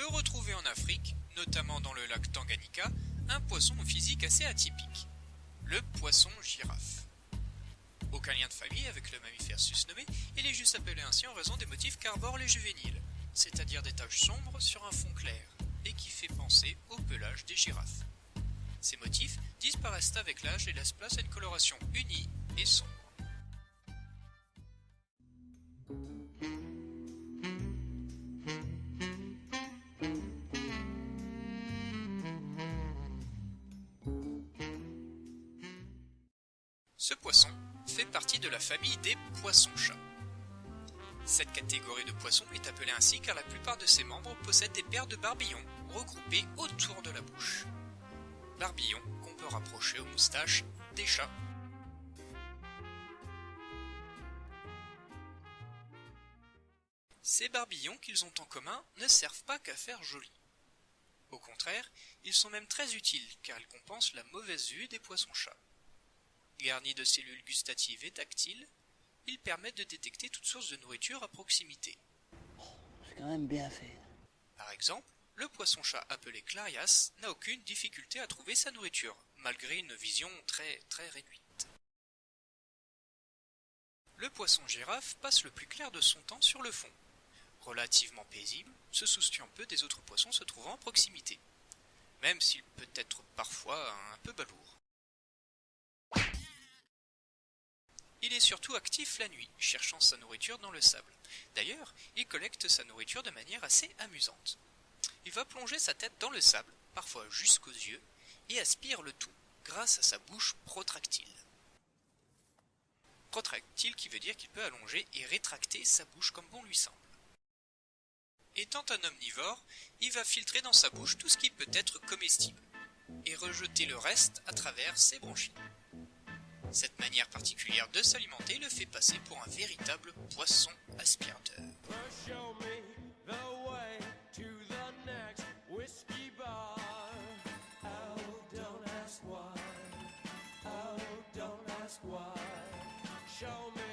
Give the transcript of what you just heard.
peut retrouver en Afrique, notamment dans le lac Tanganyika, un poisson au physique assez atypique, le poisson girafe. Aucun lien de famille avec le mammifère susnommé, il est juste appelé ainsi en raison des motifs qu'arborent les juvéniles, c'est-à-dire des taches sombres sur un fond clair, et qui fait penser au pelage des girafes. Ces motifs disparaissent avec l'âge et laissent place à une coloration unie et sombre. Ce poisson fait partie de la famille des poissons-chats. Cette catégorie de poissons est appelée ainsi car la plupart de ses membres possèdent des paires de barbillons regroupés autour de la bouche. Barbillons qu'on peut rapprocher aux moustaches des chats. Ces barbillons qu'ils ont en commun ne servent pas qu'à faire joli. Au contraire, ils sont même très utiles car ils compensent la mauvaise vue des poissons-chats. Garnis de cellules gustatives et tactiles, ils permettent de détecter toute source de nourriture à proximité. C'est quand même bien fait. Par exemple, le poisson-chat appelé Clarias n'a aucune difficulté à trouver sa nourriture, malgré une vision très réduite. Le poisson-girafe passe le plus clair de son temps sur le fond, relativement paisible, se souciant peu des autres poissons se trouvant à proximité, même s'il peut être parfois un peu balourd. Il est surtout actif la nuit, cherchant sa nourriture dans le sable. D'ailleurs, il collecte sa nourriture de manière assez amusante. Il va plonger sa tête dans le sable, parfois jusqu'aux yeux, et aspire le tout grâce à sa bouche protractile. Protractile qui veut dire qu'il peut allonger et rétracter sa bouche comme bon lui semble. Étant un omnivore, il va filtrer dans sa bouche tout ce qui peut être comestible, et rejeter le reste à travers ses branchies. Cette manière particulière de s'alimenter le fait passer pour un véritable poisson aspirateur. Show me